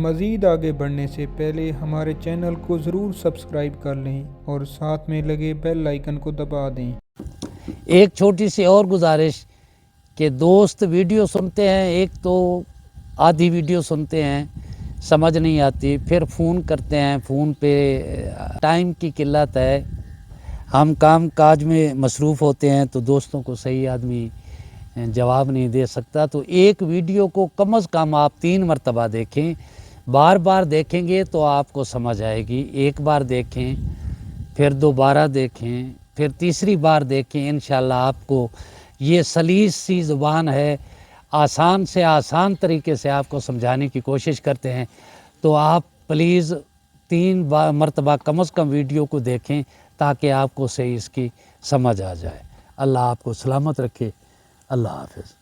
مزید آگے بڑھنے سے پہلے ہمارے چینل کو ضرور سبسکرائب کر لیں اور ساتھ میں لگے بیل آئیکن کو دبا دیں۔ ایک چھوٹی سی اور گزارش کہ دوست ویڈیو سنتے ہیں، ایک تو آدھی ویڈیو سنتے ہیں سمجھ نہیں آتی، پھر فون کرتے ہیں، فون پہ ٹائم کی قلت ہے، ہم کام کاج میں مصروف ہوتے ہیں تو دوستوں کو صحیح آدمی جواب نہیں دے سکتا۔ تو ایک ویڈیو کو کم از کم آپ 3 مرتبہ دیکھیں، بار بار دیکھیں گے تو آپ کو سمجھ آئے گی۔ ایک بار دیکھیں، پھر دوبارہ دیکھیں، پھر تیسری بار دیکھیں، انشاءاللہ آپ کو یہ سلیس سی زبان ہے، آسان سے آسان طریقے سے آپ کو سمجھانے کی کوشش کرتے ہیں۔ تو آپ پلیز 3 مرتبہ کم از کم ویڈیو کو دیکھیں تاکہ آپ کو صحیح اس کی سمجھ آ جائے۔ اللہ آپ کو سلامت رکھے۔ اللہ حافظ۔